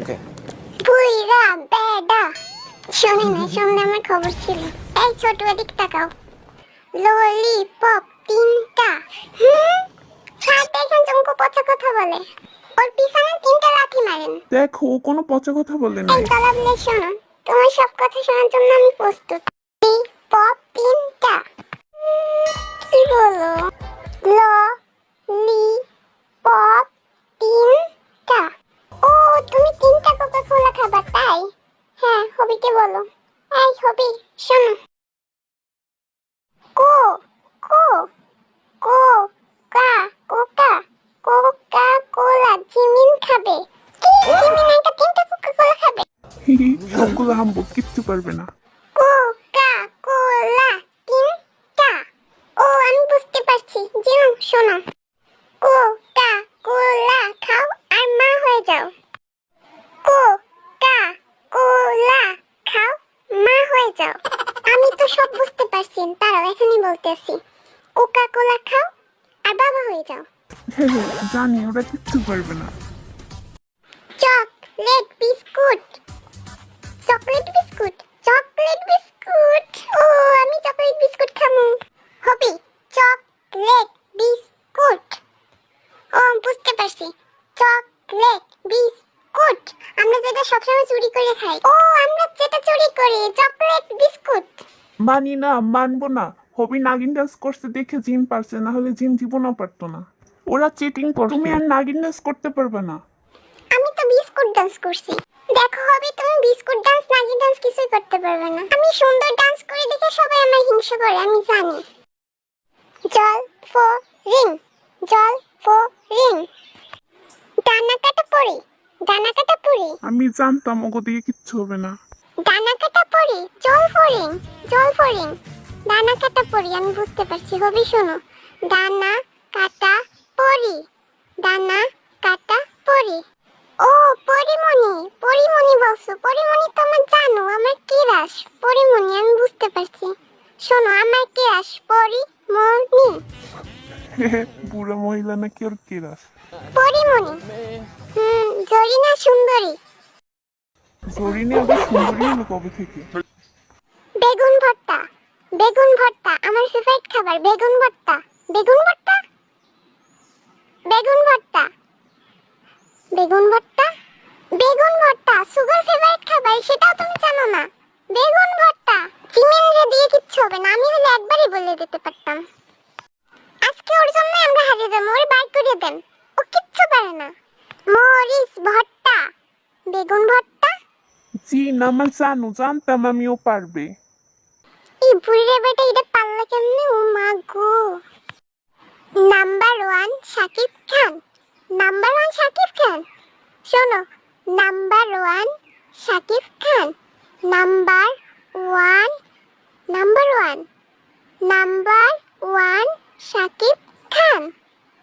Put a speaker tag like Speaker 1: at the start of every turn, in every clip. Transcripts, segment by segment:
Speaker 1: ওকে
Speaker 2: পুইরা বেডা শুনে না শুনলে আমার খবর ছিল। এই ছোট এদিক তাকাও। ললিপপ তিনটা। ছাড় দেখেন চমকো পচা কথা বলে। ওর পিছনে তিনটা লাথি মারেন।
Speaker 3: দেখো ও কোনো পচা কথা বলে নাই।
Speaker 2: এই গলাবলে শোনো, তোমার সব কথা শোনার জন্য আমি প্রস্তুত। পপ তিনটা। কি বলো? লি পপ তিনটা। ও তুমি তিনটা কোকা কোলা খাবা তাই? হ্যাঁ হবিকে বলো। এই হবি শোনো। কো কো কো কা কোকা কোকা কোলা জিমিন খাবে। কি জিমিন একটা তিনটা কোকা কোলা খাবে?
Speaker 3: সবগুলো হামবো, কিচ্ছু পারবে না।
Speaker 2: কোকা কোলা তিনটা। ও আমি বুঝতে পারছি। জিম শোনো, কোকা কোলা খাও আর মা হয়ে যাও। কোকা কোলা খাও মা হয়ে যাও। আমি তো সব বুঝতে পারছি, তারাও এখনই বলতেছি। কোকা কোলা খাও আর বাবা হয়ে যাও।
Speaker 3: হ্যাঁ জানি ওরা কিচ্ছু পারবে না।
Speaker 2: Chocolate biscuit. Chocolate biscuit chocolate biscuit. ও আমি চকলেট বিস্কুট খামু। হবি চকলেট বিস্কুট। ও বুঝতে পারছি, চকলেট বিস্কুট। আমরা যেটা সবসময় চুরি করে খাই। ও আমরা যেটা চুরি করি চকলেট বিস্কুট।
Speaker 3: মানি না, মানবো না। হবি নাগিন ডান্স করতে দেখে জিম পারছে, না হলে জিম জীবনও পারতো না। ওরা চিটিং করছে, তুমি আর নাগিন ডান্স করতে পারবে না।
Speaker 2: আমি তো বিস্কুট ডান্স করছি। দেখো হবে তুমি বিস্কুট ডান্স নাগিন ডান্স কিছুই করতে পারবে না। আমি সুন্দর ডান্স করে দেখে সবাই আমার হিংসা করে, আমি জানি। জল ফো রিং জল ফো রিং। ডানা কাটা পড়ি ডানা কাটা পড়ি।
Speaker 3: আমি জানতাম ওগো দিয়ে কিচ্ছু হবে না।
Speaker 2: ডানা কাটা পড়ি জল ফরিং জল ফরিং। ডানা কাটা পড়ি আমি বুঝতে পারছি। হবি শোনো, ডানা কাটা পড়ি ডানা কাটা পড়ি। ও পরিমণি পরিমণি বলছো। পরিমণি তো আমার জানো আমার কিরাস। পরিমণি আমি বুঝতে পারছি। শোনো আমার কিরাস পরিমণি।
Speaker 3: বুড়া মহিলা নাকি ওর কেরাস।
Speaker 2: পরিমণি জরিনা সুন্দরী।
Speaker 3: জরিনে আবার সুন্দরী হলো কবে থেকে?
Speaker 2: বেগুন ভর্তা বেগুন ভর্তা আমার ফেভারিট খাবার। বেগুন ভর্তা বেগুন ভর্তা বেগুন ভর্তা বেগুন ভর্তা বেগুন ভর্তা সুগার ফেভারিট খাবার, সেটাও তুমি জানো না? বেগুন ভর্তা চিমেনরে দিয়ে কিচ্ছু হবে না। আমি হলে একবারই বলে দিতে পারতাম। আজকে ওর জন্য আমরা হারিয়ে যাবো। ওর বাইর করে দেন, ও কিচ্ছু পারে না। মরিচ ভর্তা বেগুন ভর্তা।
Speaker 3: জি না, আমার জানতাম আমিও পারবে।
Speaker 2: এই বুড়িরে বেটা এটা পারলা কেমনে? ও মা গো। নাম্বার 1 শাকিব খান। নাম্বার 1 শাকিব খান। শোনো, number 1 Shakib Khan. Number 1 number 1 number 1 Shakib Khan.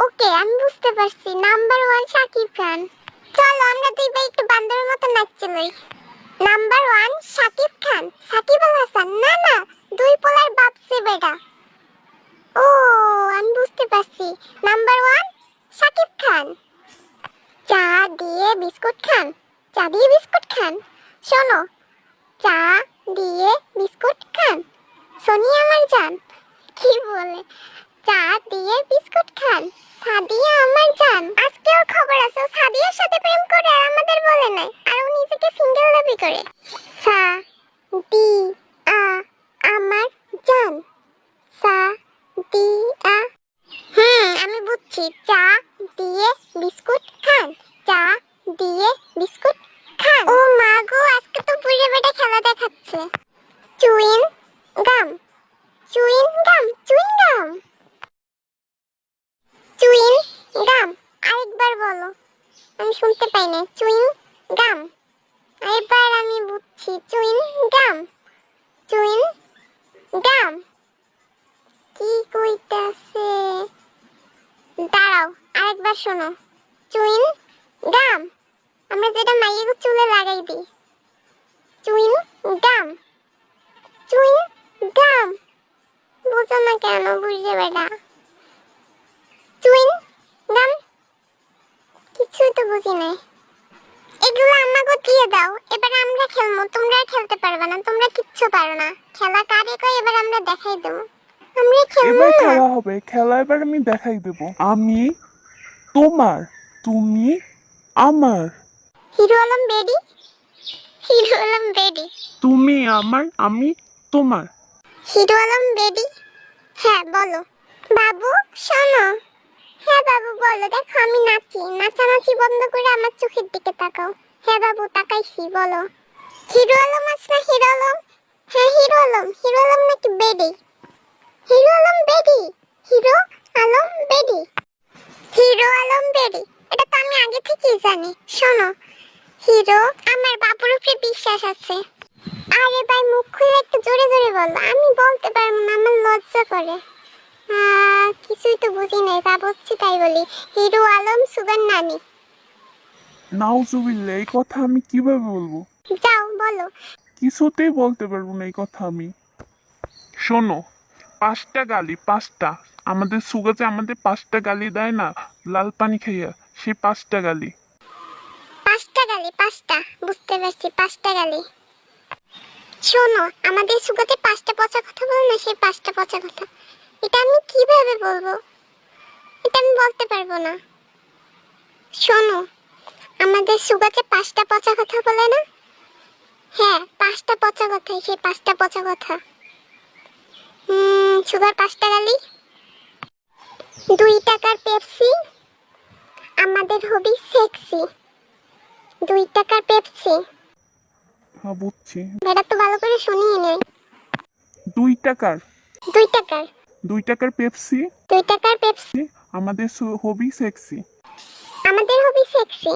Speaker 2: ওকে আমি বুঝতে পারছি, নাম্বার 1 শাকিব খান। চলো আমরা দুই ভাই একটু বান্দরের মতো নাচতে লই। নাম্বার 1 শাকিব খান। সাকিব আল হাসান না না, দুই পোলার বাপসে বেটা। ও আমি বুঝতে পারছি, নাম্বার 1 শাকিব খান। চা দিয়ে বিস্কুট খান চা দিয়ে বিস্কুট খান। শোনো, চা দিয়ে বিস্কুট খান। সোনি আমার জান কি বলে? চা দিয়ে বিস্কুট খান। সাদিয়া আমার জান। আজকেও খবর আছে সাদিয়ার সাথে প্রেম করে আর আমাদের বলে নাই, আর ও নিজেকে সিঙ্গেল দাবি করে। সা দি আ আমার জান। সা দি আ আমি বুঝছি। চা দিয়ে বিস্কুট খান চা দিয়ে বিস্কুট খান। ও মা গো, আজকে তো বুড়ে বেটা খেলা দেখাচ্ছে। Chewing gum chewing gum chewing gum chewing gum. আরেকবার বলো, আমি শুনতে পাই না। Chewing gum. এবার আমি বুঝছি, চুইং গাম চুইং গাম। কি কইতাছে? দাঁড়াও আরেকবার শোনো। চুইং গাম আমরা যেটা মাইয়ের চুলে লাগাই দিই। Chewing gum chewing gum. বুঝো না কেন বুঝে বেটা? চুইং গাম কিছুই তো বুঝি নাই। এগুলো আমাকে দিয়ে দাও, এবার আমরা খেলবো, তোমরা আর খেলতে পারবে না, তোমরা কিচ্ছু পারো না। খেলা কারে কয় এবার আমরা দেখাই দেবো। আমরা খেলবো
Speaker 3: এবার
Speaker 2: না।
Speaker 3: খেলা হবে, খেলা এবার আমি দেখাই দেব। আমি তোমার, তুমি আমার।
Speaker 2: হিরো আলম বেডি, হিরো আলম বেডি,
Speaker 3: তুমি আমার, আমি তোমার।
Speaker 2: হিরো আলম বেডি। হ্যাঁ বলো। বাবু শোনো। হ্যাঁ বাবু বলো, দেখো আমি নাচি, নাচানাচি বন্ধ করে আমার চোখের দিকে তাকাও। হ্যাঁ বাবু তাকাইছি, বলো। হিরো আলম আছে না হিরো আলম? হ্যাঁ হিরো আলম, হিরো আলম নাকি বেডি? হিরো আলম বেডি, হিরো আলম বেডি, হিরো আলম বেডি। এটা তো আমি আগে থেকেই জানি। শোনো হিরো, আমার বাবুর উপরে বিশ্বাস আছে। আরে ভাই মুখ খুলে একটু জোরে জোরে বলো, আমি বলতে পারবো না, আমার লজ্জা করে। কিছুই তো বুঝি নাই, যা বলছি তাই বলি। হিরো আলম সুগার নানি।
Speaker 3: নাউজুবিল্লাহ, এই কথা আমি কিভাবে বলবো?
Speaker 2: যাও বলো।
Speaker 3: কিছুতেই বলতে পারবো না এই কথা আমি। শোনো, 5টা গালি, 5টা। আমাদের সুগাতে আমাদের 5টা গালি দেয় না, লাল পানি খাইয়া, সেই 5টা গালি।
Speaker 2: 5টা গালি, 5টা বুঝতে পারছি, 5টা গালি। শোনো, আমাদের সুগাতে 5টা পচা কথা বলো না, সেই 5টা পচা কথা। এটা আমি কিভাবে বলবো? এটা আমি বলতে পারবো না। শোনো, আমাদের সুগাতে 5টা পচা কথা বলে না? হ্যাঁ 5টা পচা কথা, সেই 5টা পচা কথা। সুগার 5টা গালি। 2 টাকার পেপসি, আমাদের হবি সেক্সি। 2 টাকার পেপসি।
Speaker 3: হ্যাঁ বুঝছি।
Speaker 2: এটা তো ভালো করে শুনিয়ে নেই।
Speaker 3: 2 টাকার,
Speaker 2: 2 টাকার,
Speaker 3: 2 টাকার পেপসি,
Speaker 2: 2 টাকার পেপসি,
Speaker 3: আমাদের হবি সেক্সি।
Speaker 2: আমাদের হবি সেক্সি।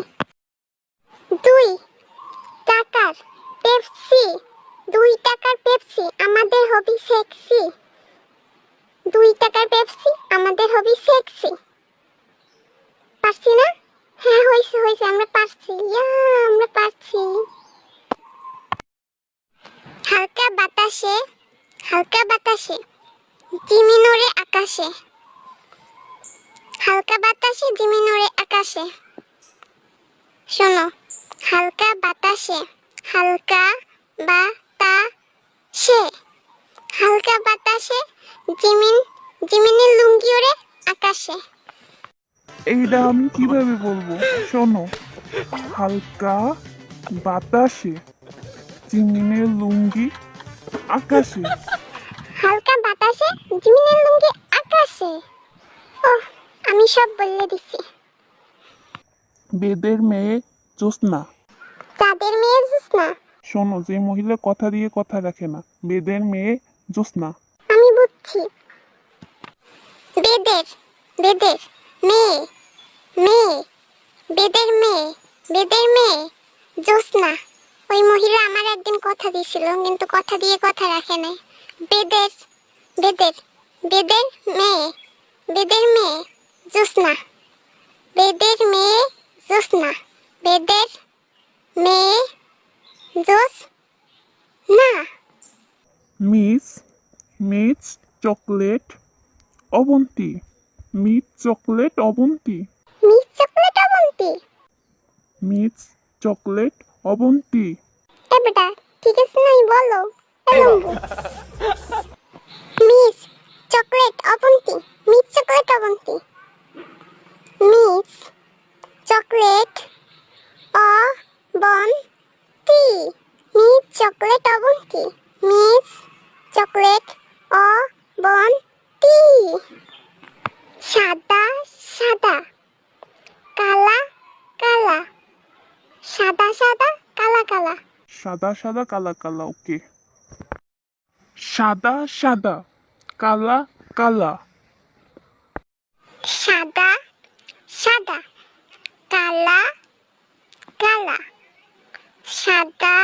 Speaker 2: 2 টাকার পেপসি, 2 টাকার পেপসি, আমাদের হবি সেক্সি। 2 টাকার পেপসি, আমাদের হবি সেক্সি। পারছি না? হ্যাঁ হয়েছে হয়েছে, আমরা পারছি, আমরা পারছি। হালকা বাতাসে, হালকা বাতাসে জিমিন ওড়ে আকাশে। হালকা বাতাসে জিমিন ওড়ে আকাশে। শোনো, হালকা বাতাসে, হালকা বাতাসে, হালকা বাতাসে জিমিন, জিমিনের লুঙ্গি ওড়ে আকাশে।
Speaker 3: এইটা আমি কিভাবে বলবো? শোনো, হালকা বাতাসে চিমিনের লুঙ্গি আকাশে।
Speaker 2: হালকা বাতাসে জিমিনের লুঙ্গি আকাশে। ওহ, আমি সব বলে দিছি।
Speaker 3: বেদের মেয়ে জ্যোৎস্না।
Speaker 2: চাঁদের মেয়ে জ্যোৎস্না।
Speaker 3: শোনো, যে মহিলা কথা দিয়ে কথা রাখে না, বেদের মেয়ে জ্যোৎস্না।
Speaker 2: আমি বুঝছি। বেদের, বেদের মেয়ে, মেয়ে, বেদের মেয়ে, বেদের মেয়ে জ্যোৎস্না। ওই মহিলা আমার একদিন কথা দিয়েছিল, কিন্তু কথা দিয়ে কথা রাখে নাই। বেদের, বেদের, বেদের মেয়ে, বেদের মেয়ে জ্যোৎস্না। বেদের মেয়ে জ্যোৎস্না, বেদের মেয়ে Jyotsna.
Speaker 3: Miss, miss chocolate Abanti, miss chocolate Abanti,
Speaker 2: miss chocolate Abanti.
Speaker 3: Miss chocolate Abanti.
Speaker 2: এ বেটা, ঠিক আছে নাই বলো। Miss chocolate Abanti, miss chocolate Abanti, miss chocolate Abanti, miss chocolate Abanti, miss chocolate Abanti. সাদা সাদা, কালা কালা, সাদা সাদা কালা কালা।
Speaker 3: সাদা সাদা কালা কালা, ওকে। সাদা সাদা কালা কালা,
Speaker 2: সাদা সাদা কালা কালা, সাদা